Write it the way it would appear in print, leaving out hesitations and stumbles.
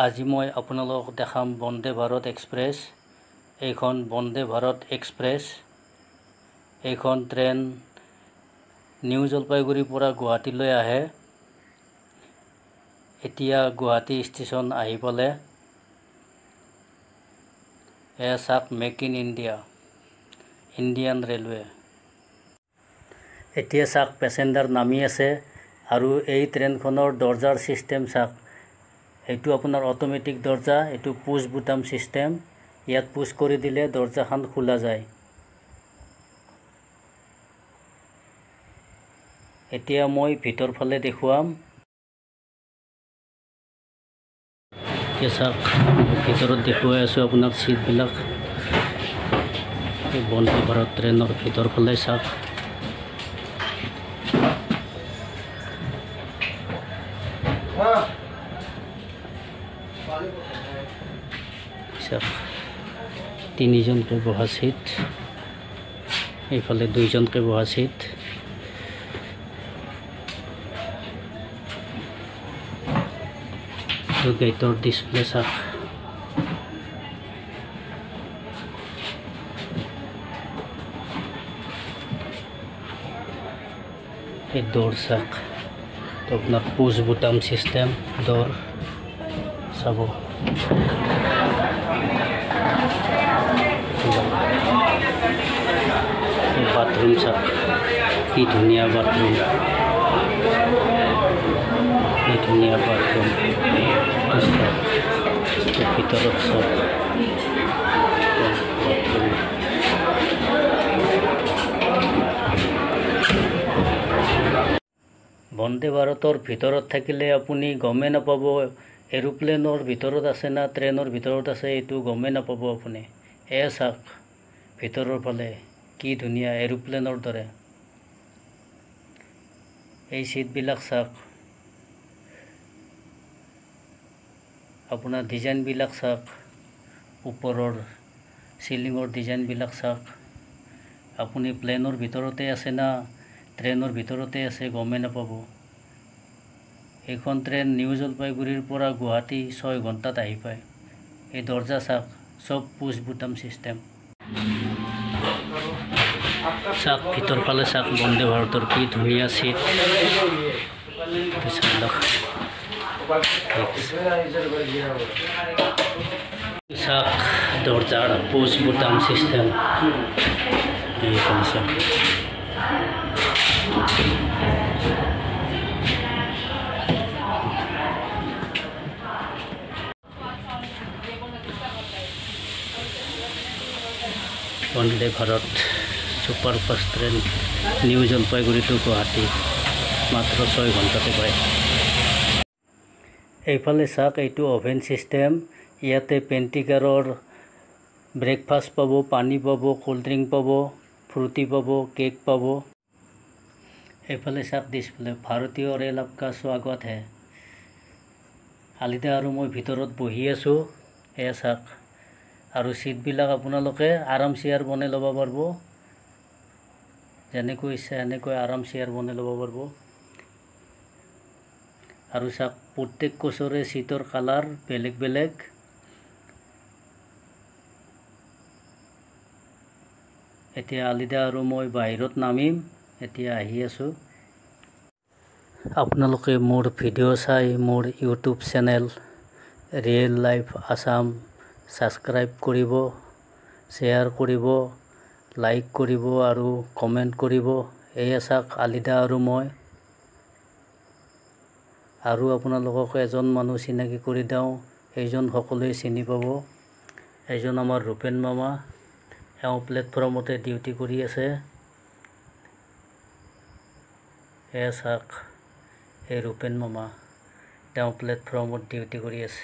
আজি মই আপোনালোকক দেখাম বন্দে ভাৰত এক্সপ্ৰেছ। এইখন বন্দে ভাৰত এক্সপ্ৰেছ। এইখন ট্ৰেইন নিউ জলপাইগুৰিৰ পৰা গুৱাহাটীলৈ আহে। এতিয়া গুৱাহাটী ষ্টেচন আহি পালে। এয়া চাওক make in India, Indian railway. এতিয়া চাওক পেচেঞ্জাৰ নামি আছে আৰু এই ট্ৰেইনখনৰ দৰ্জাৰ চিষ্টেম চাওক। এইটো আপোনাৰ অটোমেটিক দৰ্জা, এইটো পুছ বুটাম চিষ্টেম। ইয়াত পুছ কৰি দিলে দৰ্জাখন খোলা যায়। এতিয়া মই ভিতৰ ফালে দেখুৱাম। এতিয়া চাওক ভিতৰত দেখুৱাই আছোঁ আপোনাক চিটবিলাক। বন্দে ভাৰত ট্ৰেইনৰ ভিতৰ ফালে চাওক। তিনিজনকৈ বহা চিট, এইফালে দুইজনকৈ বহা চিট। গেটৰ ডিছপ্লে চাওক। এই দৌৰ চাওক, আপোনাৰ পুছ বুটাম চিষ্টেম দৌৰ চাব। বাথৰুম চাওক, কি ধুনীয়া বাথৰুম, কি ধুনীয়া বাথৰুম। ভিতৰত চাওক বন্দে ভাৰতৰ ভিতৰত থাকিলে আপুনি গমেই নাপাব এৰোপ্লেনৰ ভিতৰত আছে না ট্ৰেইনৰ ভিতৰত আছে, এইটো গমেই নাপাব আপুনি। এয়া চাওক ভিতৰৰ ফালে কি ধুনীয়া এৰোপ্লেনৰ দৰে। এই চিটবিলাক চাওক, আপোনাৰ ডিজাইনবিলাক চাওক, ওপৰৰ চিলিঙৰ ডিজাইনবিলাক চাওক। আপুনি প্লেনৰ ভিতৰতে আছে না ট্ৰেইনৰ ভিতৰতে আছে গমেই নাপাব। এইখন ট্ৰেইন নিউ জলপাইগুৰিৰ পৰা গুৱাহাটী 6 ঘণ্টাত আহি পায়। এই দৰ্জা চাওক, চব পুছ বুটাম চিষ্টেম। চাওক ভিতৰ ফালে চাওক বন্দে ভাৰতৰ কি ধুনীয়া চিট। চাওক দৰ্জাৰ পুছ বুটাম চিষ্টেম। এইখন চাওক Vande Bharat super fast train New Jalpaiguri to Guwahati মাত্ৰ 6 ঘণ্টাতে পায়। এইফালে চাওক এইটো অভেন চিষ্টেম। ইয়াতে পেণ্টিকাৰৰ ব্ৰেকফাষ্ট পাব, পানী পাব, কোল্ড ড্ৰিংক পাব, ফ্ৰুটি পাব, কেক পাব। এইফালে চাওক ডিছপ্লে, ভাৰতীয় ৰেল আপকা স্বাগত হে। আলিদা আৰু মই ভিতৰত বহি আছোঁ। এয়া চাওক আৰু চিটবিলাক আপোনালোকে আৰাম চেয়াৰ বনাই ল'ব পাৰিব। যেনেকৈ ইচ্ছা এনেকৈ আৰাম চেয়াৰ বনাই ল'ব পাৰিব। আৰু চাওক প্ৰত্যেক কোচৰে চিটৰ কালাৰ বেলেগ বেলেগ। এতিয়া আলিদা আৰু মই বাহিৰত নামিম। এতিয়া আহি আছোঁ। আপোনালোকে মোৰ ভিডিঅ' চাই মোৰ YouTube channel real life Assam subscribe কৰিব, শ্বেয়াৰ কৰিব, লাইক কৰিব আৰু কমেণ্ট কৰিব। এয়া চাওক আলিদা আৰু মই। আৰু আপোনালোকক এজন মানুহ চিনাকি কৰি দিওঁ, এইজন সকলোৱে চিনি পাব। এইজন আমাৰ ৰূপেন মামা, এওঁ প্লেটফৰ্মতে ডিউটি কৰি আছে। এয়া চাওক এই ৰূপেন মামা, তেওঁ প্লেটফৰ্মত ডিউটি কৰি আছে।